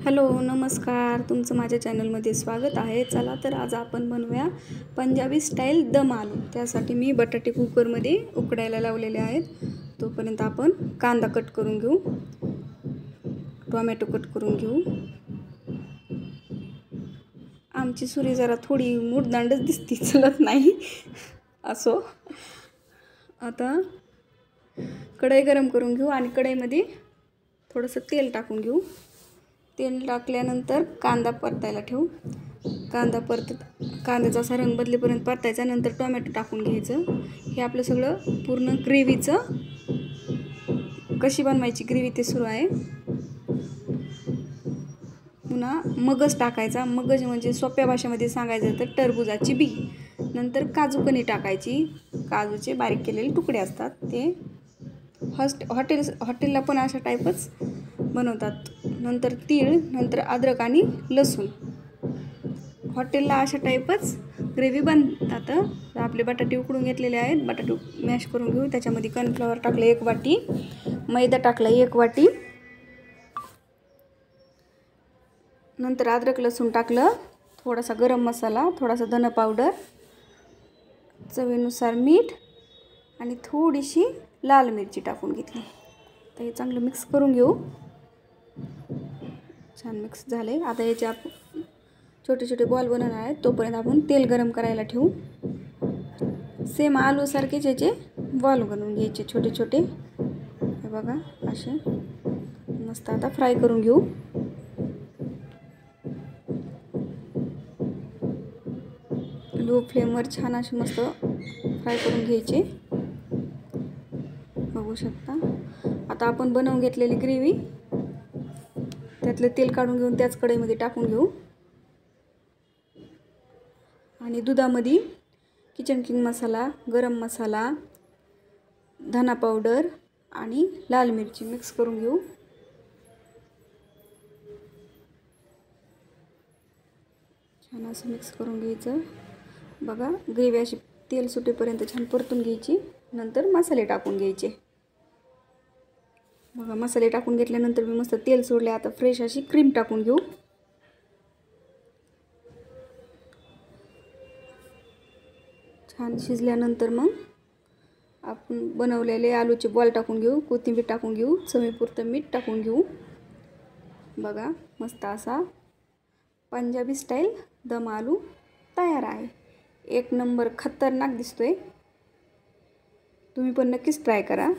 Hello नमस्कार, तुमचं माझ्या चॅनलमध्ये स्वागत आहे. चला तर आज आपण बनवूया पंजाबी स्टाईल दम आलू. त्यासाठी मी बटाटे कुकरमध्ये उकडायला लावलेले आहेत. तोपर्यंत आपण कांदा कट करून घेऊ, टोमॅटो कट करून घेऊ. आमची सुरी जरा थोडी मुडदांडच दिसती, चलत नाही. असो, आता कढई गरम करून घेऊ आणि कढईमध्ये थोडंसं तेल टाकून घेऊ. तेल टाकल्यानंतर कांदा परतायला ठेवू. कांद्याचा असा रंग बदलेपर्यंत परतायचा. नंतर टोमॅटो टाकून घ्यायचं. हे आपलं सगळं पूर्ण ग्रेव्हीचं कशी बनवायची ग्रेव्ही ते सुरू आहे. पुन्हा मगज टाकायचा. मगज म्हणजे सोप्या भाषेमध्ये सांगायचं तर टरबुजाची बी. नंतर काजू कणी टाकायची. काजूचे बारीक केलेले तुकडे असतात ते. हॉटेलला पण अशा टाईपच बनवतात. नंतर तीळ, नंतर अद्रक आणि लसूण. हॉटेलला अशा टाईपच ग्रेव्ही बनतात. आपले बटाटे उकडून घेतलेले आहेत. बटाटे मॅश करून घेऊ. त्याच्यामध्ये कॉर्नफ्लॉवर टाकलं 1 वाटी, मैदा टाकला 1 वाटी, नंतर अद्रक लसूण टाकलं, थोडासा गरम मसाला, थोडासा धना पावडर, चवीनुसार मीठ आणि थोडीशी लाल मिरची टाकून घेतली. तर हे चांगलं मिक्स करून घेऊ. छान मिक्स झाले. आता याचे आपण छोटे छोटे बॉल बनवणार आहेत. तोपर्यंत आपण तेल गरम करायला ठेवू. सेम आलूसारखेच याचे बॉल बनवून घ्यायचे छोटे छोटे. हे बघा असे मस्त आता फ्राय करून घेऊ. लो फ्लेमवर छान असे मस्त फ्राय करून घ्यायचे. बघू शकता. आता आपण बनवून घेतलेली ग्रेव्ही त्यातलं तेल काढून घेऊन त्याच कढईमध्ये टाकून घेऊ आणि दुधामध्ये किचन किंग मसाला, गरम मसाला, धना पावडर आणि लाल मिरची मिक्स करून घेऊ. छान असं मिक्स करून घ्यायचं. बघा ग्रेव्ही अशी तेल सुटेपर्यंत छान परतून घ्यायची. नंतर मसाले टाकून घ्यायचे. बघा मसाले टाकून घेतल्यानंतर मी मस्त तेल सोडले. आता फ्रेश अशी क्रीम टाकून घेऊ. छान शिजल्यानंतर मग आपण बनवलेले आलूचे बॉल टाकून घेऊ. कोथिंबीर टाकून घेऊ. चवीपुरतं मीठ टाकून घेऊ. बघा मस्त असा पंजाबी स्टाईल दम आलू तयार आहे. 1 नंबर खतरनाक दिसतोय. तुम्ही पण नक्कीच ट्राय करा.